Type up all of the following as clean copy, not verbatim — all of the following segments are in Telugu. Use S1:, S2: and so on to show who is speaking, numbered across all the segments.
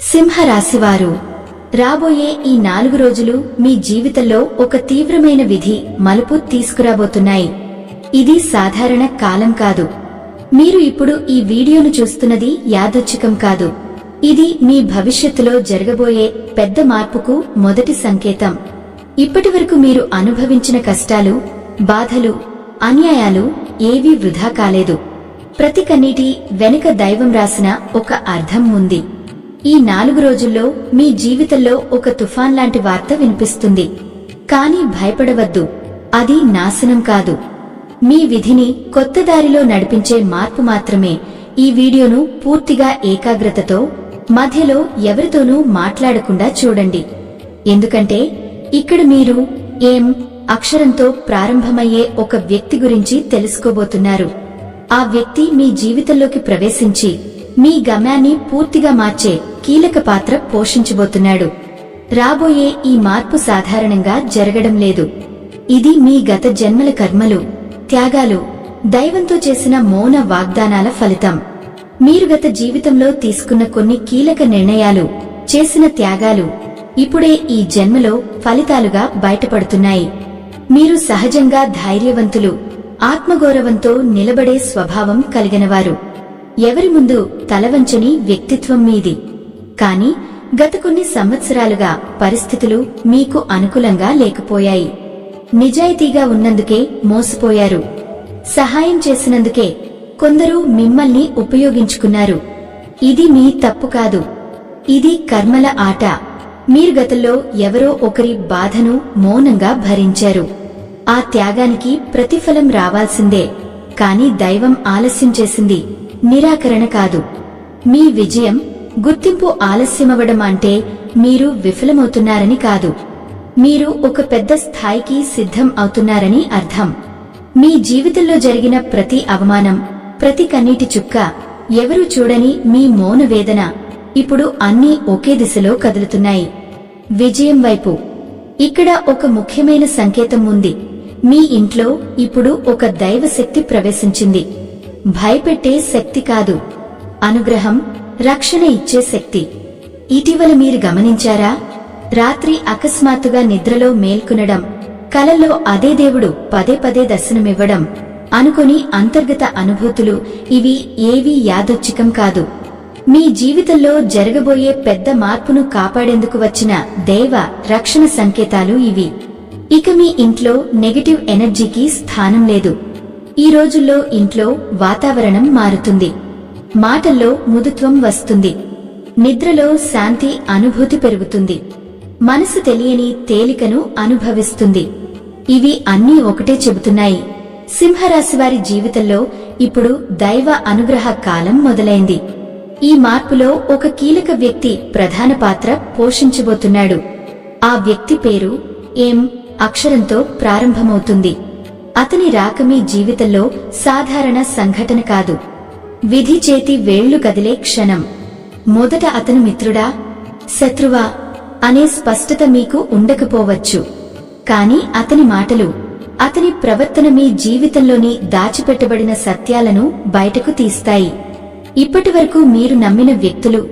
S1: సింహరాశివారు రాబోయే ఈ 4 రోజులు మీ జీవితంలో ఒక తీవ్రమైన విధి మలుపు తీసుకురాబోతున్నాయి. ఇది సాధారణ కాలం కాదు. మీరు ఇప్పుడు ఈ వీడియోను చూస్తున్నది యాదృచ్ఛికం కాదు. ఇది మీ భవిష్యత్తులో జరగబోయే పెద్ద మార్పుకు మొదటి సంకేతం. ఇప్పటివరకు మీరు అనుభవించిన కష్టాలు, బాధలు, అన్యాయాలు ఏవీ వృధా కాలేదు. ప్రతి కన్నీటి వెనుక దైవం రాసిన ఒక అర్థం ఉంది. ఈ 4 రోజుల్లో మీ జీవితంలో ఒక తుఫాన్ లాంటి వార్త వినిపిస్తుంది. కానీ భయపడవద్దు, అది నాశనం కాదు. మీ విధిని కొత్త దారిలో నడిపించే మార్పు మాత్రమే. ఈ వీడియోను పూర్తిగా ఏకాగ్రతతో, మధ్యలో ఎవరితోనూ మాట్లాడకుండా చూడండి. ఎందుకంటే ఇక్కడ మీరు ఏం అక్షరంతో ప్రారంభమయ్యే ఒక వ్యక్తి గురించి తెలుసుకోబోతున్నారు. ఆ వ్యక్తి మీ జీవితంలోకి ప్రవేశించి మీ గమ్యాన్ని పూర్తిగా మార్చే కీలక పాత్ర పోషించబోతున్నాడు. రాబోయే ఈ మార్పు సాధారణంగా జరగడం లేదు. ఇది మీ గత జన్మల కర్మలు, త్యాగాలు, దైవంతో చేసిన మౌన వాగ్దానాల ఫలితం. మీరు గత జీవితంలో తీసుకున్న కొన్ని కీలక నిర్ణయాలు, చేసిన త్యాగాలు ఇప్పుడే ఈ జన్మలో ఫలితాలుగా బయటపడుతున్నాయి. మీరు సహజంగా ధైర్యవంతులు, ఆత్మగౌరవంతో నిలబడే స్వభావం కలిగినవారు. ఎవరి ముందు తలవంచని వ్యక్తిత్వం మీది. కాని గత కొన్ని సంవత్సరాలుగా పరిస్థితులు మీకు అనుకూలంగా లేకపోయాయి. నిజాయితీగా ఉన్నందుకే మోసపోయారు. సహాయం చేసినందుకే కొందరు మిమ్మల్ని ఉపయోగించుకున్నారు. ఇది మీ తప్పు కాదు. ఇది కర్మల ఆట. మీరు గతంలో ఎవరో ఒకరి బాధను మౌనంగా భరించారు. ఆ త్యాగానికి ప్రతిఫలం రావాల్సిందే. కాని దైవం ఆలస్యం చేసింది, నిరాకరణ కాదు. మీ విజయం, గుర్తింపు ఆలస్యమవడం అంటే మీరు విఫలమవుతున్నారని కాదు. మీరు ఒక పెద్ద స్థాయికి సిద్ధం అవుతున్నారని అర్థం. మీ జీవితంలో జరిగిన ప్రతి అవమానం, ప్రతి కన్నీటి చుక్క, ఎవరూ చూడని మీ మౌన వేదన ఇప్పుడు అన్నీ ఒకే దిశలో కదులుతున్నాయి, విజయం వైపు. ఇక్కడ ఒక ముఖ్యమైన సంకేతం ఉంది. మీ ఇంట్లో ఇప్పుడు ఒక దైవశక్తి ప్రవేశించింది. భయపెట్టే శక్తి కాదు, అనుగ్రహం, రక్షణ ఇచ్చే శక్తి. ఇటీవల మీరు గమనించారా? రాత్రి అకస్మాత్తుగా నిద్రలో మేల్కొనడం, కలల్లో అదే దేవుడు పదే పదే దర్శనమివ్వడం, అనుకొని అంతర్గత అనుభూతులు, ఇవి ఏవీ యాదృచ్ఛికం కాదు. మీ జీవితంలో జరగబోయే పెద్ద మార్పును కాపాడేందుకు వచ్చిన దైవ రక్షణ సంకేతాలు ఇవి. ఇక మీ ఇంట్లో నెగటివ్ ఎనర్జీకి స్థానం లేదు. ఈ రోజుల్లో ఇంట్లో వాతావరణం మారుతుంది. మాటల్లో మృదుత్వం వస్తుంది. నిద్రలో శాంతి అనుభూతి పెరుగుతుంది. మనసు తెలియని తేలికను అనుభవిస్తుంది. ఇవి అన్నీ ఒకటే చెబుతున్నాయి. సింహరాశివారి జీవితంలో ఇప్పుడు దైవ అనుగ్రహ కాలం మొదలైంది. ఈ మార్పులో ఒక కీలక వ్యక్తి ప్రధాన పాత్ర పోషించబోతున్నాడు. ఆ వ్యక్తి పేరు ఏం అక్షరంతో ప్రారంభమవుతుంది. అతని రాక మీ జీవితంలో సాధారణ సంఘటన కాదు, విధి చేతి వేళ్లు కదిలే క్షణం. మొదట అతను మిత్రుడా, శత్రువా అనే స్పష్టత మీకు ఉండకపోవచ్చు. కాని అతని మాటలు, అతని ప్రవర్తన మీ జీవితంలోని దాచిపెట్టబడిన సత్యాలను బయటకు తీస్తాయి. ఇప్పటివరకు మీరు నమ్మిన వ్యక్తులు,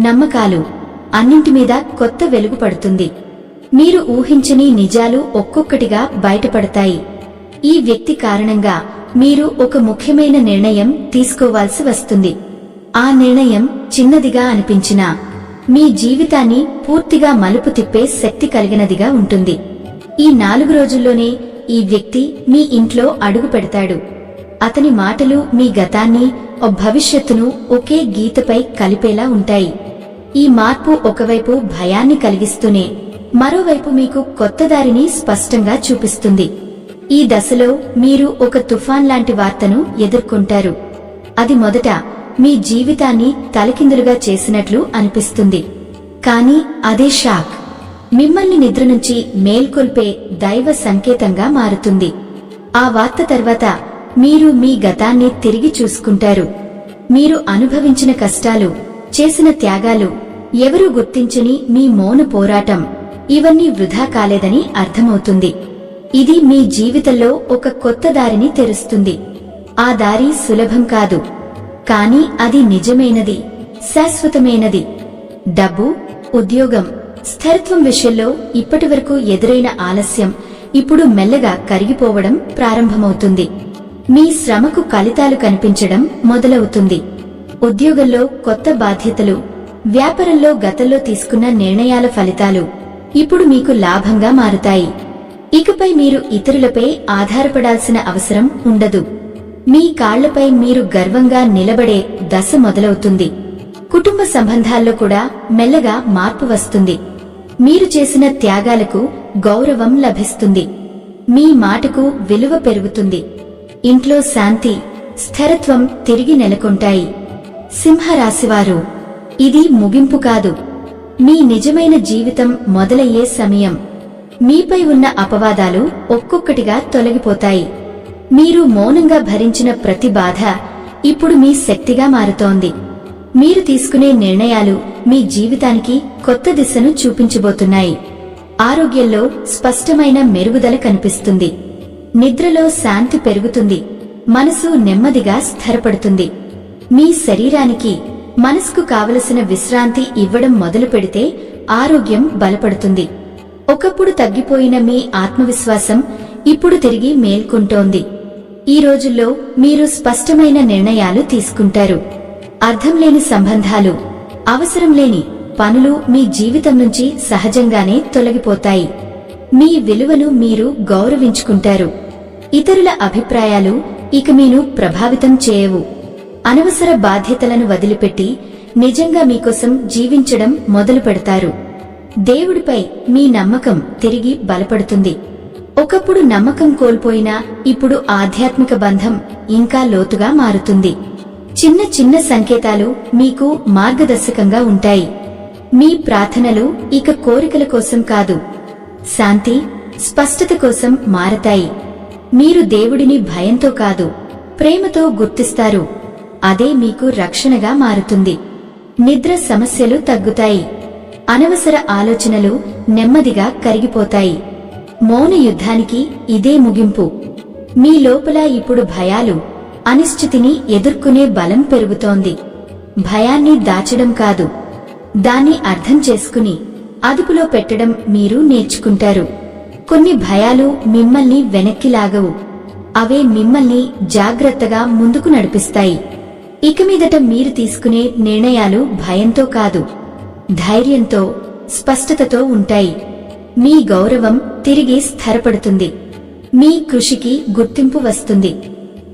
S1: నమ్మకాలు అన్నింటి మీద కొత్త వెలుగు పడుతుంది. మీరు ఊహించని నిజాలు ఒక్కొక్కటిగా బయటపడతాయి. ఈ వ్యక్తి కారణంగా మీరు ఒక ముఖ్యమైన నిర్ణయం తీసుకోవాల్సి వస్తుంది. ఆ నిర్ణయం చిన్నదిగా అనిపించినా మీ జీవితాన్ని పూర్తిగా మలుపు తిప్పే శక్తి కలిగినదిగా ఉంటుంది. ఈ 4 రోజుల్లోనే ఈ వ్యక్తి మీ ఇంట్లో అడుగు పెడతాడు. అతని మాటలు మీ గతాన్ని, భవిష్యత్తును ఒకే గీతపై కలిపేలా ఉంటాయి. ఈ మార్పు ఒకవైపు భయాన్ని కలిగిస్తూనే మరోవైపు మీకు కొత్త దారిని స్పష్టంగా చూపిస్తుంది. ఈ దశలో మీరు ఒక తుఫాన్ లాంటి వార్తను ఎదుర్కొంటారు. అది మొదట మీ జీవితాన్ని తలకిందులుగా చేసినట్లు అనిపిస్తుంది. కాని అదే షాక్ మిమ్మల్ని నిద్ర నుంచి మేల్కొల్పే దైవ సంకేతంగా మారుతుంది. ఆ వార్త తర్వాత మీరు మీ గతాన్ని తిరిగి చూసుకుంటారు. మీరు అనుభవించిన కష్టాలు, చేసిన త్యాగాలు, ఎవరూ గుర్తించని మీ మౌన పోరాటం, ఇవన్నీ వృధా కాలేదని అర్థమవుతుంది. ఇది మీ జీవితంలో ఒక కొత్త దారిని తెరుస్తుంది. ఆ దారి సులభం కాదు, కాని అది నిజమైనది, శాశ్వతమైనది. డబ్బు, ఉద్యోగం, స్థిరత్వం విషయంలో ఇప్పటివరకు ఎదురైన ఆలస్యం ఇప్పుడు మెల్లగా కరిగిపోవడం ప్రారంభమవుతుంది. మీ శ్రమకు ఫలితాలు కనిపించడం మొదలవుతుంది. ఉద్యోగంలో కొత్త బాధ్యతలు, వ్యాపారంలో గతంలో తీసుకున్న నిర్ణయాల ఫలితాలు ఇప్పుడు మీకు లాభంగా మారుతాయి. ఇకపై మీరు ఇతరులపై ఆధారపడాల్సిన అవసరం ఉండదు. మీ కాళ్లపై మీరు గర్వంగా నిలబడే దశ మొదలవుతుంది. కుటుంబ సంబంధాల్లో కూడా మెల్లగా మార్పు వస్తుంది. మీరు చేసిన త్యాగాలకు గౌరవం లభిస్తుంది. మీ మాటకు విలువ పెరుగుతుంది. ఇంట్లో శాంతి, స్థిరత్వం తిరిగి నెలకొంటాయి. సింహరాశివారు, ఇది ముగింపు కాదు, మీ నిజమైన జీవితం మొదలయ్యే సమయం. మీపై ఉన్న అపవాదాలు ఒక్కొక్కటిగా తొలగిపోతాయి. మీరు మౌనంగా భరించిన ప్రతి బాధ ఇప్పుడు మీ శక్తిగా మారుతోంది. మీరు తీసుకునే నిర్ణయాలు మీ జీవితానికి కొత్త దిశను చూపించబోతున్నాయి. ఆరోగ్యంలో స్పష్టమైన మెరుగుదల కనిపిస్తుంది. నిద్రలో శాంతి పెరుగుతుంది. మనసు నెమ్మదిగా స్థిరపడుతుంది. మీ శరీరానికి, మనసుకు కావలసిన విశ్రాంతి ఇవ్వడం మొదలు పెడితే ఆరోగ్యం బలపడుతుంది. ఒకప్పుడు తగ్గిపోయిన మీ ఆత్మవిశ్వాసం ఇప్పుడు తిరిగి మేల్కొంటోంది. ఈ రోజుల్లో మీరు స్పష్టమైన నిర్ణయాలు తీసుకుంటారు. అర్థం లేని సంబంధాలు, అవసరం లేని పనులు మీ జీవితం నుంచి సహజంగానే తొలగిపోతాయి. మీ విలువను మీరు గౌరవించుకుంటారు. ఇతరుల అభిప్రాయాలు ఇక మీను ప్రభావితం చేయవు. అనవసర బాధ్యతలను వదిలిపెట్టి నిజంగా మీకోసం జీవించడం మొదలు పెడతారు. దేవుడిపై మీ నమ్మకం తిరిగి బలపడుతుంది. ఒకప్పుడు నమ్మకం కోల్పోయినా ఇప్పుడు ఆధ్యాత్మిక బంధం ఇంకా లోతుగా మారుతుంది. చిన్న చిన్న సంకేతాలు మీకు మార్గదర్శకంగా ఉంటాయి. మీ ప్రార్థనలు ఇక కోరికల కోసం కాదు, శాంతి, స్పష్టత కోసం మారతాయి. మీరు దేవుడిని భయంతో కాదు, ప్రేమతో గుర్తిస్తారు. అదే మీకు రక్షణగా మారుతుంది. నిద్ర సమస్యలు తగ్గుతాయి. అనవసర ఆలోచనలు నెమ్మదిగా కరిగిపోతాయి. మౌన యుద్ధానికి ఇదే ముగింపు. మీ లోపల ఇప్పుడు భయాలు, అనిశ్చితిని ఎదుర్కొనే బలం పెరుగుతోంది. భయాన్ని దాచడం కాదు, దాన్ని అర్థం చేసుకుని అదుపులో పెట్టడం మీరు నేర్చుకుంటారు. కొన్ని భయాలు మిమ్మల్ని వెనక్కి లాగవు. అవే మిమ్మల్ని జాగ్రత్తగా ముందుకు నడిపిస్తాయి. ఇక మీదట మీరు తీసుకునే నిర్ణయాలు భయంతో కాదు, ధైర్యంతో, స్పష్టతతో ఉంటాయి. మీ గౌరవం తిరిగి స్థిరపడుతుంది. మీ కృషికి గుర్తింపు వస్తుంది.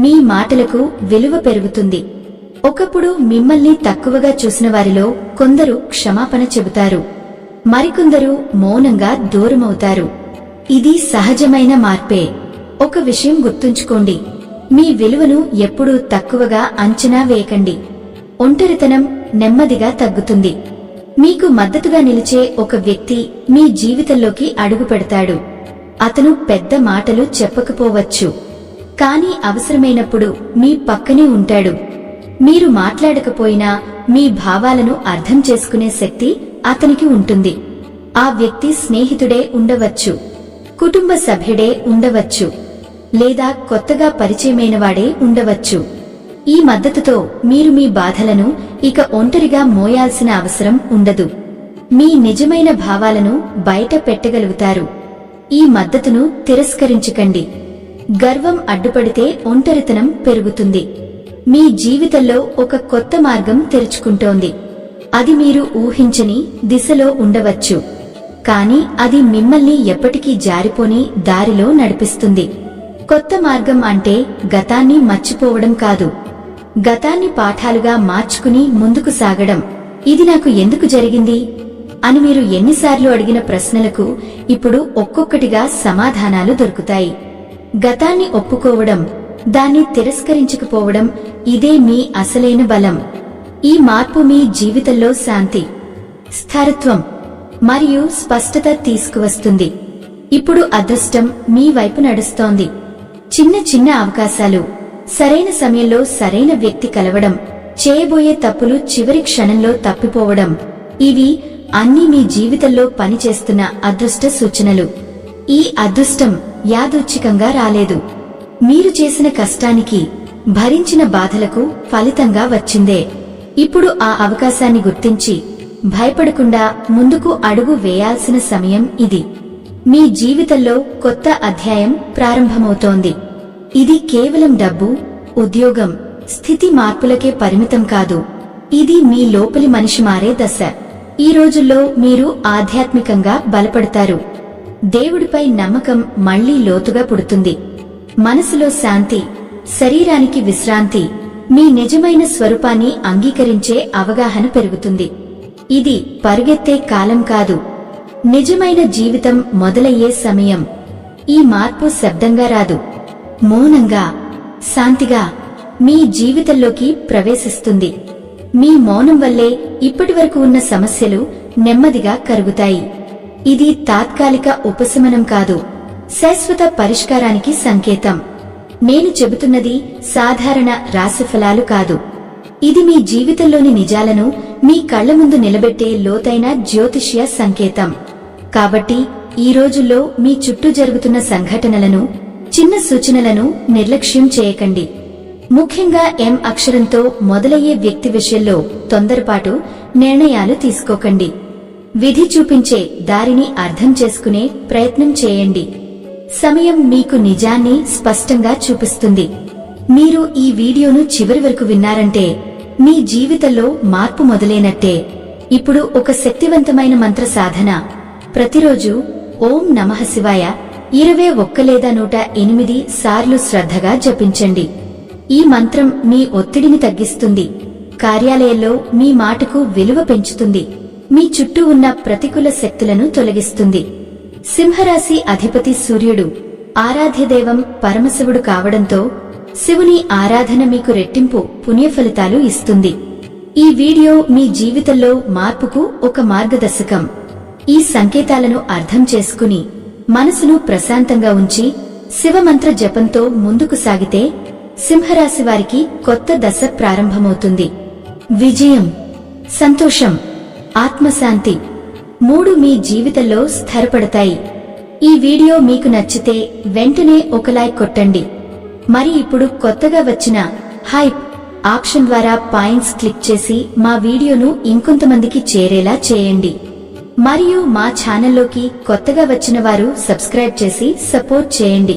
S1: మీ మాటలకు విలువ పెరుగుతుంది. ఒకప్పుడు మిమ్మల్ని తక్కువగా చూసిన వారిలో కొందరు క్షమాపణ చెబుతారు. మరికొందరు మౌనంగా దూరమవుతారు. ఇది సహజమైన మార్పే. ఒక విషయం గుర్తుంచుకోండి, మీ విలువను ఎప్పుడూ తక్కువగా అంచనా వేయకండి. ఒంటరితనం నెమ్మదిగా తగ్గుతుంది. మీకు మద్దతుగా నిలిచే ఒక వ్యక్తి మీ జీవితంలోకి అడుగు పెడతాడు. అతను పెద్ద మాటలు చెప్పకపోవచ్చు, కానీ అవసరమైనప్పుడు మీ పక్కనే ఉంటాడు. మీరు మాట్లాడకపోయినా మీ భావాలను అర్థం చేసుకునే శక్తి అతనికి ఉంటుంది. ఆ వ్యక్తి స్నేహితుడే ఉండవచ్చు, కుటుంబ సభ్యుడే ఉండవచ్చు, లేదా కొత్తగా పరిచయమైనవాడే ఉండవచ్చు. ఈ మద్దతుతో మీరు మీ బాధలను ఇక ఒంటరిగా మోయాల్సిన అవసరం ఉండదు. మీ నిజమైన భావాలను బయట పెట్టగలుగుతారు. ఈ మద్దతును తిరస్కరించకండి. గర్వం అడ్డుపడితే ఒంటరితనం పెరుగుతుంది. మీ జీవితంలో ఒక కొత్త మార్గం తెరుచుకుంటోంది. అది మీరు ఊహించని దిశలో ఉండవచ్చు, కానీ అది మిమ్మల్ని ఎప్పటికీ జారిపోని దారిలో నడిపిస్తుంది. కొత్త మార్గం అంటే గతాన్ని మర్చిపోవడం కాదు, గతాన్ని పాఠాలుగా మార్చుకుని ముందుకు సాగడం. ఇది నాకు ఎందుకు జరిగింది అని మీరు ఎన్నిసార్లు అడిగిన ప్రశ్నలకు ఇప్పుడు ఒక్కొక్కటిగా సమాధానాలు దొరుకుతాయి. గతాన్ని ఒప్పుకోవడం, దాన్ని తిరస్కరించకపోవడం, ఇదే మీ అసలైన బలం. ఈ మార్పు మీ జీవితంలో శాంతి, స్థిరత్వం మరియు స్పష్టత తీసుకువస్తుంది. ఇప్పుడు అదృష్టం మీ వైపు నడుస్తోంది. చిన్న చిన్న అవకాశాలు, సరైన సమయంలో సరైన వ్యక్తి కలవడం, చేయబోయే తప్పులు చివరి క్షణంలో తప్పిపోవడం, ఇవి అన్నీ మీ జీవితంలో పనిచేస్తున్న అదృష్ట సూచనలు. ఈ అదృష్టం యాదృచ్ఛికంగా రాలేదు. మీరు చేసిన కష్టానికి, భరించిన బాధలకు ఫలితంగా వచ్చిందే. ఇప్పుడు ఆ అవకాశాన్ని గుర్తించి భయపడకుండా ముందుకు అడుగు వేయాల్సిన సమయం ఇది. మీ జీవితంలో కొత్త అధ్యాయం ప్రారంభమవుతోంది. ఇది కేవలం డబ్బు, ఉద్యోగం, స్థితి మార్పులకే పరిమితం కాదు. ఇది మీ లోపలి మనిషి మారే దశ. ఈ రోజుల్లో మీరు ఆధ్యాత్మికంగా బలపడతారు. దేవుడిపై నమ్మకం మళ్లీ లోతుగా పుడుతుంది. మనసులో శాంతి, శరీరానికి విశ్రాంతి, మీ నిజమైన స్వరూపాన్ని అంగీకరించే అవగాహన పెరుగుతుంది. ఇది పరుగెత్తే కాలం కాదు, నిజమైన జీవితం మొదలయ్యే సమయం. ఈ మార్పు శబ్దంగా రాదు, మౌనంగా, శాంతిగా మీ జీవితంలోకి ప్రవేశిస్తుంది. మీ మౌనం వల్లే ఇప్పటివరకు ఉన్న సమస్యలు నెమ్మదిగా కరుగుతాయి. ఇది తాత్కాలిక ఉపశమనం కాదు, శాశ్వత పరిష్కారానికి సంకేతం. నేను చెబుతున్నది సాధారణ రాశిఫలాలు కాదు. ఇది మీ జీవితంలోని నిజాలను మీ కళ్ల ముందు నిలబెట్టే లోతైన జ్యోతిష్య సంకేతం. కాబట్టి ఈ రోజుల్లో మీ చుట్టూ జరుగుతున్న సంఘటనలను, చిన్న సూచనలను నిర్లక్ష్యం చేయకండి. ముఖ్యంగా ఎం అక్షరంతో మొదలయ్యే వ్యక్తి విషయంలో తొందరపాటు నిర్ణయాలు తీసుకోకండి. విధి చూపించే దారిని అర్థం చేసుకునే ప్రయత్నం చేయండి. సమయం మీకు నిజాన్ని స్పష్టంగా చూపిస్తుంది. మీరు ఈ వీడియోను చివరి వరకు విన్నారంటే మీ జీవితంలో మార్పు మొదలైనట్టే. ఇప్పుడు ఒక శక్తివంతమైన మంత్ర సాధన. ప్రతిరోజు ఓం నమః శివాయ 21 లేదా 108 సార్లు శ్రద్ధగా జపించండి. ఈ మంత్రం మీ ఒత్తిడిని తగ్గిస్తుంది, కార్యాలయంలో మీ మాటకు విలువ పెంచుతుంది, మీ చుట్టూ ఉన్న ప్రతికూల శక్తులను తొలగిస్తుంది. సింహరాశి అధిపతి సూర్యుడు, ఆరాధ్యదైవం పరమశివుడు కావడంతో శివుని ఆరాధన మీకు రెట్టింపు పుణ్యఫలితాలు ఇస్తుంది. ఈ వీడియో మీ జీవితంలో మార్పుకు ఒక మార్గదర్శకం. ఈ సంకేతాలను అర్థం చేసుకుని మనసును ప్రశాంతంగా ఉంచి శివమంత్ర జపంతో ముందుకు సాగితే సింహరాశి వారికి కొత్త దశ ప్రారంభమవుతుంది. విజయం, సంతోషం, ఆత్మశాంతి 3 మీ జీవితంలో స్థిరపడతాయి. ఈ వీడియో మీకు నచ్చితే వెంటనే ఒక లైక్ కొట్టండి. మరి ఇప్పుడు కొత్తగా వచ్చిన హైప్ ఆప్షన్ ద్వారా పాయింట్స్ క్లిక్ చేసి మా వీడియోను ఇంకొంతమందికి చేరేలా చేయండి. మరియు మా ఛానల్లోకి కొత్తగా వచ్చిన వారు సబ్స్క్రైబ్ చేసి సపోర్ట్ చేయండి.